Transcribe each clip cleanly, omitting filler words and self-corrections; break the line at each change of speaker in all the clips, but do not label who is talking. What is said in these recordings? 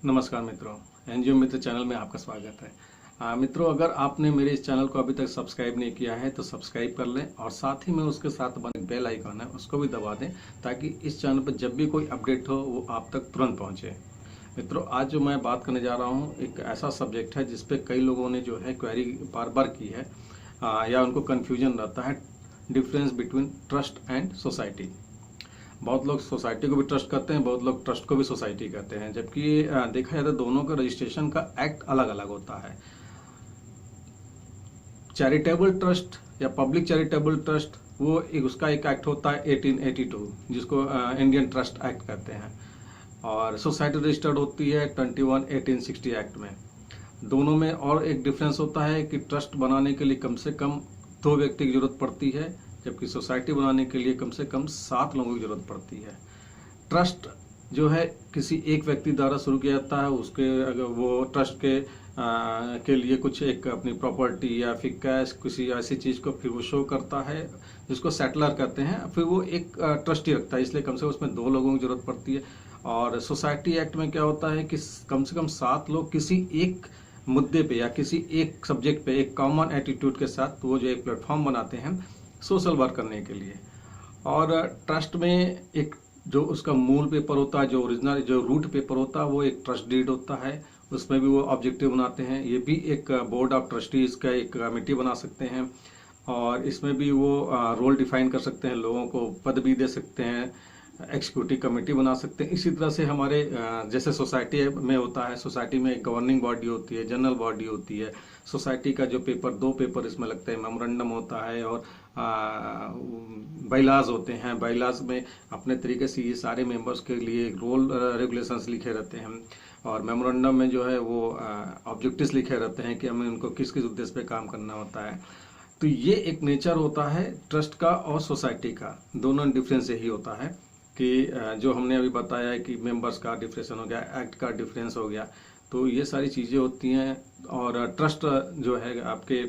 नमस्कार मित्रों, एनजीओ मित्र चैनल में आपका स्वागत है। मित्रों, अगर आपने मेरे इस चैनल को अभी तक सब्सक्राइब नहीं किया है तो सब्सक्राइब कर लें और साथ ही में उसके साथ बने बेल आइकन है उसको भी दबा दें ताकि इस चैनल पर जब भी कोई अपडेट हो वो आप तक तुरंत पहुंचे। मित्रों, आज जो मैं बात करने जा रहा हूं एक ऐसा सब्जेक्ट है जिस पे कई लोगों ने जो है क्वेरी बार बार की है या उनको कन्फ्यूजन रहता है, difference between trust and society. बहुत लोग सोसाइटी को भी ट्रस्ट करते हैं, बहुत लोग ट्रस्ट को भी सोसाइटी कहते हैं, जबकि देखा जाए तो दोनों का रजिस्ट्रेशन का एक्ट अलग अलग होता है। चैरिटेबल ट्रस्ट या पब्लिक चैरिटेबल ट्रस्ट वो उसका एक एक्ट होता है 1882 जिसको इंडियन ट्रस्ट एक्ट कहते हैं, और सोसाइटी रजिस्टर्ड होती है 21 1860 एक्ट में। दोनों में और एक डिफरेंस होता है कि ट्रस्ट बनाने के लिए कम से कम 2 व्यक्ति की जरूरत पड़ती है, जबकि सोसाइटी बनाने के लिए कम से कम 7 लोगों की जरूरत पड़ती है। ट्रस्ट जो है किसी एक व्यक्ति द्वारा शुरू किया जाता है, उसके अगर वो ट्रस्ट के लिए कुछ एक अपनी प्रॉपर्टी या फिर कैश किसी ऐसी चीज़ को फिर वो शो करता है जिसको सेटलर कहते हैं, फिर वो एक ट्रस्टी रखता है, इसलिए कम से कम उसमें 2 लोगों की जरूरत पड़ती है। और सोसाइटी एक्ट में क्या होता है कि कम से कम 7 लोग किसी एक मुद्दे पे या किसी एक सब्जेक्ट पे एक कॉमन एटीट्यूड के साथ वो जो एक प्लेटफॉर्म बनाते हैं सोशल वर्क करने के लिए। और ट्रस्ट में एक जो उसका मूल पेपर होता है, जो ओरिजिनल जो रूट पेपर होता है, वो एक ट्रस्ट डीड होता है, उसमें भी वो ऑब्जेक्टिव बनाते हैं। ये भी एक बोर्ड ऑफ ट्रस्टीज का एक कमेटी बना सकते हैं और इसमें भी वो रोल डिफाइन कर सकते हैं, लोगों को पद भी दे सकते हैं, एग्जीक्यूटिव कमेटी बना सकते हैं। इसी तरह से हमारे जैसे सोसाइटी में होता है, सोसाइटी में एक गवर्निंग बॉडी होती है, जनरल बॉडी होती है। सोसाइटी का जो पेपर 2 पेपर इसमें लगते हैं, मेमोरेंडम होता है और बाइलाज होते हैं। बाइलाज में अपने तरीके से ये सारे मेंबर्स के लिए रोल रेगुलेशंस लिखे रहते हैं, और मेमोरेंडम में जो है वो ऑब्जेक्टिव्स लिखे रहते हैं कि हमें उनको किस किस उद्देश्य पे काम करना होता है। तो ये एक नेचर होता है ट्रस्ट का और सोसाइटी का, दोनों डिफरेंस यही होता है कि जो हमने अभी बताया है कि मेंबर्स का डिफरेंस हो गया, एक्ट का डिफरेंस हो गया, तो ये सारी चीज़ें होती हैं। और ट्रस्ट जो है आपके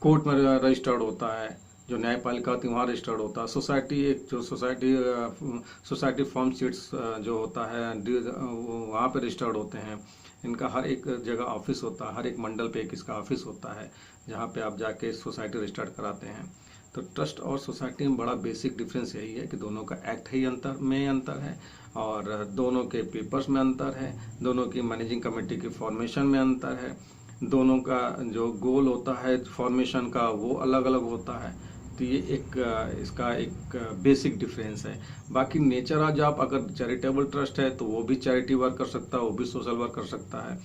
कोर्ट में रजिस्टर्ड होता है, जो न्यायपालिका होती है वहाँ रजिस्टर्ड होता है। सोसाइटी एक जो सोसाइटी फॉर्म शीट्स जो होता है वहाँ पे रजिस्टर्ड होते हैं। इनका हर एक जगह ऑफिस होता है, हर एक मंडल पे एक इसका ऑफिस होता है जहाँ पे आप जाके सोसाइटी रजिस्टर्ड कराते हैं। तो ट्रस्ट और सोसाइटी में बड़ा बेसिक डिफरेंस यही है कि दोनों का एक्ट ही अंतर है, और दोनों के पेपर्स में अंतर है, दोनों की मैनेजिंग कमेटी की फॉर्मेशन में अंतर है, दोनों का जो गोल होता है फॉर्मेशन का वो अलग अलग होता है। तो ये एक इसका एक बेसिक डिफरेंस है। बाकी नेचर आज आप अगर चैरिटेबल ट्रस्ट है तो वो भी चैरिटी वर्क कर सकता है, वो भी सोशल वर्क कर सकता है,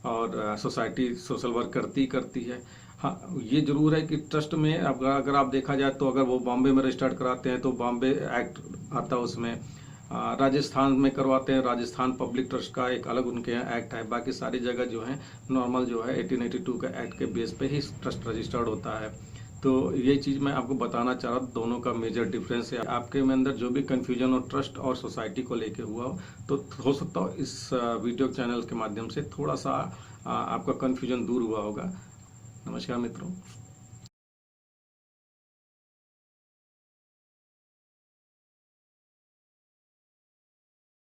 और सोसाइटी सोशल वर्क करती है। हाँ, ये जरूर है कि ट्रस्ट में अगर आप देखा जाए तो अगर वो बॉम्बे में रजिस्टर्ड कराते हैं तो बॉम्बे एक्ट आता है उसमें, राजस्थान में करवाते हैं राजस्थान पब्लिक ट्रस्ट का एक अलग उनके यहाँ एक्ट है। बाकी सारी जगह जो है नॉर्मल जो है 1882 का एक्ट के बेस पे ही ट्रस्ट रजिस्टर्ड होता है। तो ये चीज़ मैं आपको बताना चाह रहा था, दोनों का मेजर डिफरेंस है। आपके में अंदर जो भी कन्फ्यूजन हो ट्रस्ट और सोसाइटी को लेके हुआ हो सकता हो इस वीडियो चैनल के माध्यम से थोड़ा सा आपका कन्फ्यूजन दूर हुआ होगा। नमस्कार मित्रों।